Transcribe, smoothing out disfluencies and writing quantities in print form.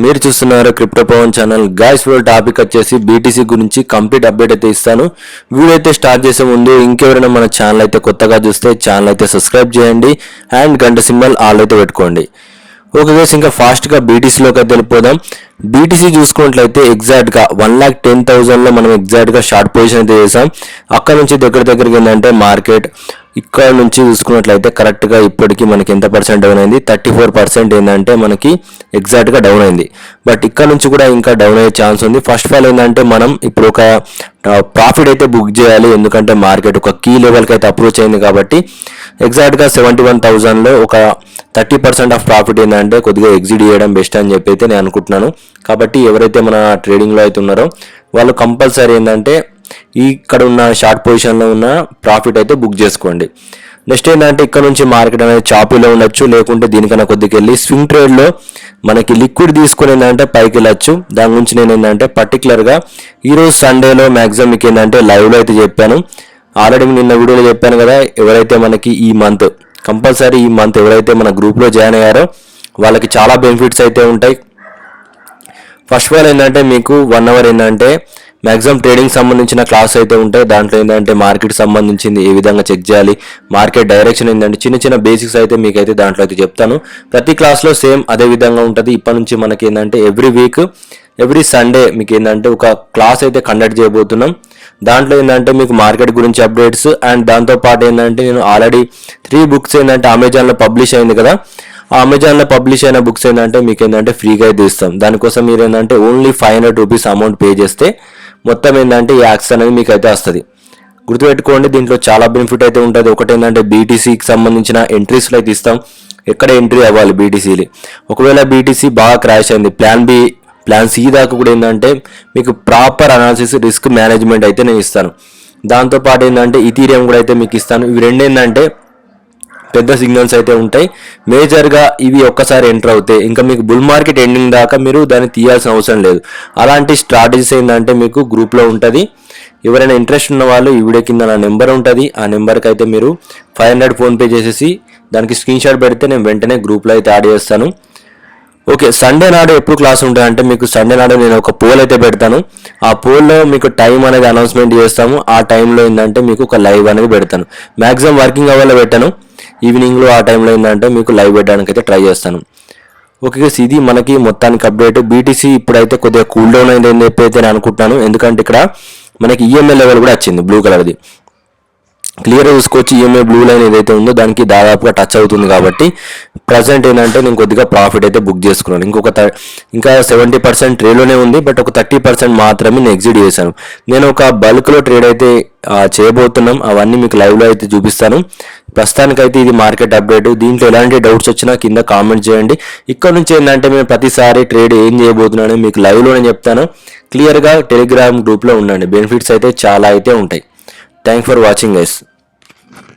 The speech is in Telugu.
మీరు చూస్తున్నారు crypto Pavan channel. Guys video topic వచ్చేసి బీటీసీ గురించి కంప్లీట్ అప్డేట్ అయితే ఇస్తాను. వీడియో అయితే స్టార్ట్ చేసే ముందు ఇంకెవరైనా మన ఛానల్ అయితే కొత్తగా చూస్తే ఛానల్ అయితే సబ్స్క్రైబ్ చేయండి అండ్ గంట సింబల్ ఆల్ అయితే పెట్టుకోండి. ఓకే గైస్, ఇంకా ఫాస్ట్గా బీటీసీలోకి అయితే వెళ్ళిపోదాం. బీటీసీ చూసుకున్నట్లయితే ఎగ్జాక్ట్గా 1,10,000లో మనం ఎగ్జాక్ట్గా షార్ట్ పొజిషన్ అయితే చేసాం. అక్కడ నుంచి దగ్గరికి ఏంటంటే మార్కెట్ ఇక్కడ నుంచి చూసుకున్నట్లయితే కరెక్ట్గా ఇప్పటికీ మనకి ఎంత పర్సెంట్ డౌన్ అయింది, 34% ఏంటంటే మనకి ఎగ్జాక్ట్గా డౌన్ అయింది. బట్ ఇక్కడ నుంచి కూడా ఇంకా డౌన్ అయ్యే ఛాన్స్ ఉంది. ఫస్ట్ ఆఫ్ ఆల్ ఏంటంటే మనం ఇప్పుడు ఒక ప్రాఫిట్ అయితే బుక్ చేయాలి, ఎందుకంటే మార్కెట్ ఒక కీ లెవెల్కి అయితే అప్రోచ్ అయింది. కాబట్టి ఎగ్జాక్ట్గా 71,000లో ఒక 30% ఆఫ్ ప్రాఫిట్ ఏంటంటే కొద్దిగా ఎగ్జిట్ చేయడం బెస్ట్ అని చెప్పి అయితే నేను అనుకుంటున్నాను. కాబట్టి ఎవరైతే మన ట్రేడింగ్లో అయితే ఉన్నారో వాళ్ళు కంపల్సరీ ఏంటంటే ఇక్కడ ఉన్న షార్ట్ పొజిషన్లో ఉన్న ప్రాఫిట్ అయితే బుక్ చేసుకోండి. నెక్స్ట్ ఏంటంటే ఇక్కడ నుంచి మార్కెట్ అనేది చాపీలో ఉండొచ్చు, లేకుంటే దీనికన్నా కొద్దిగా వెళ్ళి స్వింగ్ ట్రేడ్లో మనకి లిక్విడ్ తీసుకుని ఏంటంటే పైకి వెళ్ళచ్చు. దాని గురించి నేను ఏంటంటే పర్టికులర్గా ఈరోజు సండేలో మ్యాక్సిమం మీకు ఏంటంటే లైవ్లో అయితే చెప్పాను. ఆల్రెడీ నిన్న వీడియోలో చెప్పాను కదా, ఎవరైతే మనకి ఈ మంత్ కంపల్సరీ ఈ మంత్ ఎవరైతే మన గ్రూప్లో జాయిన్ అయ్యారో వాళ్ళకి చాలా బెనిఫిట్స్ అయితే ఉంటాయి. ఫస్ట్ ఆఫ్ ఆల్ ఏంటంటే మీకు 1 అవర్ ఏంటంటే మ్యాక్సిమం ట్రేడింగ్ సంబంధించిన క్లాస్ అయితే ఉంటాయి. దాంట్లో ఏంటంటే మార్కెట్ సంబంధించింది ఏ విధంగా చెక్ చేయాలి, మార్కెట్ డైరెక్షన్ ఏంటంటే చిన్న బేసిక్స్ అయితే మీకైతే దాంట్లో అయితే చెప్తాను. ప్రతి క్లాస్లో సేమ్ అదే విధంగా ఉంటుంది. ఇప్పటి నుంచి మనకి ఏంటంటే ఎవ్రీ వీక్ ఎవ్రీ సండే మీకు ఏంటంటే ఒక క్లాస్ అయితే కండక్ట్ చేయబోతున్నాం. దాంట్లో ఏంటంటే మీకు మార్కెట్ గురించి అప్డేట్స్ అండ్ దాంతోపాటు ఏంటంటే నేను ఆల్రెడీ 3 బుక్స్ ఏంటంటే అమెజాన్లో పబ్లిష్ అయింది కదా, ఆ అమెజాన్లో పబ్లిష్ అయిన బుక్స్ ఏంటంటే మీకు ఏంటంటే ఫ్రీగా అయితే ఇస్తాం. దానికోసం మీరు ఏంటంటే ఓన్లీ 500 రూపీస్ అమౌంట్ పే చేస్తే మొత్తం ఏంటంటే ఈ యాక్సెస్ అనేది మీకు అయితే వస్తుంది. గుర్తుపెట్టుకోండి, దీంట్లో చాలా బెనిఫిట్ అయితే ఉంటుంది. ఒకటి ఏంటంటే బీటీసీకి సంబంధించిన ఎంట్రీస్లో అయితే ఇస్తాం, ఎక్కడ ఎంట్రీ అవ్వాలి బీటీసీలు. ఒకవేళ బీటీసీ బాగా క్రాష్ అయింది, ప్లాన్ సి దాకా కూడా ఏంటంటే మీకు ప్రాపర్ అనాలిసిస్ రిస్క్ మేనేజ్మెంట్ అయితే నేను ఇస్తాను. దాంతోపాటు ఏంటంటే ఇథీరియం కూడా అయితే మీకు ఇస్తాను. ఇవి రెండు ఏంటంటే పెద్ద సిగ్నల్స్ అయితే ఉంటాయి. మేజర్గా ఇవి ఒక్కసారి ఎంటర్ అవుతాయి ఇంకా మీకు బుల్ మార్కెట్ ఎండింగ్ దాకా మీరు దాన్ని తీయాల్సిన అవసరం లేదు. అలాంటి స్ట్రాటజీస్ ఏంటంటే మీకు గ్రూప్లో ఉంటుంది. ఎవరైనా ఇంట్రెస్ట్ ఉన్న వాళ్ళు ఈ వీడియో కింద నా నెంబర్ ఉంటుంది, ఆ నెంబర్కి అయితే మీరు 500 ఫోన్పే చేసేసి దానికి స్క్రీన్ షాట్ పెడితే నేను వెంటనే గ్రూప్లో అయితే యాడ్ చేస్తాను. ఓకే, సండే నాడు ఎప్పుడు క్లాస్ ఉంటుందంటే మీకు సండే నాడు నేను ఒక పోల్ అయితే పెడతాను. ఆ పోల్లో మీకు టైం అనేది అనౌన్స్మెంట్ చేస్తాము. ఆ టైంలో ఏంటంటే మీకు ఒక లైవ్ అనేది పెడతాను. మ్యాక్సిమం వర్కింగ్ అవర్లో పెట్టాను, ఈవినింగ్లో ఆ టైంలో ఏంటంటే మీకు లైవ్ పెట్టడానికి అయితే ట్రై చేస్తాను. ఓకే, ఇది మనకి మొత్తానికి అప్డేట్. బీటీసీ ఇప్పుడైతే కొద్దిగా కూల్ డౌన్ అయింది అని చెప్పి అయితే నేను అనుకుంటున్నాను, ఎందుకంటే ఇక్కడ మనకి ఈఎంఐ లెవెల్ కూడా వచ్చింది బ్లూ కలర్ది. క్లియర్గా చూసుకోవచ్చు, ఈఎంఐ బ్లూ లైన్ ఏదైతే ఉందో దానికి దాదాపుగా టచ్ అవుతుంది. కాబట్టి ప్రజెంట్ ఏంటంటే నేను కొద్దిగా ప్రాఫిట్ అయితే బుక్ చేసుకున్నాను. ఇంకా 70% ట్రేడ్లోనే ఉంది, బట్ ఒక 30% మాత్రమే నేను ఎగ్జిట్ చేశాను. నేను ఒక బల్క్లో ట్రేడ్ అయితే చేయబోతున్నాం, అవన్నీ మీకు లైవ్లో అయితే చూపిస్తాను. ప్రస్తుతానికైతే ఇది మార్కెట్ అప్డేట్. దీంట్లో ఎలాంటి డౌట్స్ వచ్చినా కింద కామెంట్ చేయండి. ఇక్కడ నుంచి ఏంటంటే మేము ప్రతిసారి ట్రేడ్ ఏం చేయబోతున్నాను మీకు లైవ్లోనే చెప్తాను. క్లియర్గా టెలిగ్రామ్ గ్రూప్లో ఉండండి, బెనిఫిట్స్ అయితే చాలా అయితే ఉంటాయి. Thanks for watching guys.